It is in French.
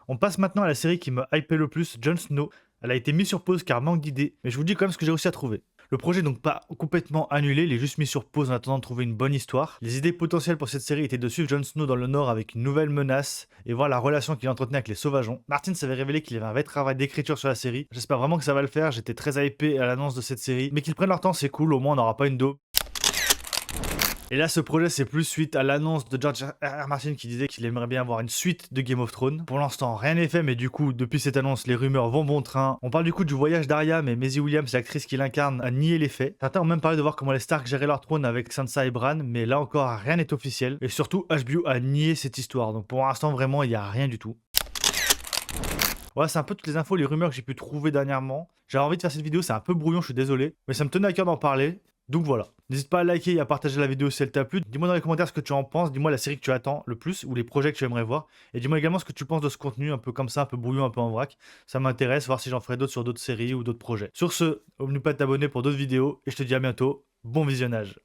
On passe maintenant à la série qui me hypait le plus, Jon Snow. Elle a été mise sur pause car manque d'idées, mais je vous dis quand même ce que j'ai réussi à trouver. Le projet n'est donc pas complètement annulé, il est juste mis sur pause en attendant de trouver une bonne histoire. Les idées potentielles pour cette série étaient de suivre Jon Snow dans le Nord avec une nouvelle menace et voir la relation qu'il entretenait avec les sauvageons. Martin s'avait révélé qu'il y avait un vrai travail d'écriture sur la série. J'espère vraiment que ça va le faire, j'étais très hypé à l'annonce de cette série. Mais qu'ils prennent leur temps, c'est cool, au moins on n'aura pas une daube. Et là, ce projet, c'est plus suite à l'annonce de George R.R. Martin qui disait qu'il aimerait bien avoir une suite de Game of Thrones. Pour l'instant, rien n'est fait, mais du coup, depuis cette annonce, les rumeurs vont bon train. On parle du coup du voyage d'Arya, mais Maisie Williams, l'actrice qui l'incarne, a nié les faits. Certains ont même parlé de voir comment les Stark géraient leur trône avec Sansa et Bran, mais là encore, rien n'est officiel. Et surtout, HBO a nié cette histoire. Donc pour l'instant, vraiment, il n'y a rien du tout. Ouais, c'est un peu toutes les infos, les rumeurs que j'ai pu trouver dernièrement. J'avais envie de faire cette vidéo, c'est un peu brouillon, je suis désolé. Mais ça me tenait à cœur d'en parler. Donc voilà. N'hésite pas à liker et à partager la vidéo si elle t'a plu. Dis-moi dans les commentaires ce que tu en penses. Dis-moi la série que tu attends le plus ou les projets que tu aimerais voir. Et dis-moi également ce que tu penses de ce contenu un peu comme ça, un peu brouillon, un peu en vrac. Ça m'intéresse, voir si j'en ferai d'autres sur d'autres séries ou d'autres projets. Sur ce, n'oublie pas de t'abonner pour d'autres vidéos et je te dis à bientôt. Bon visionnage.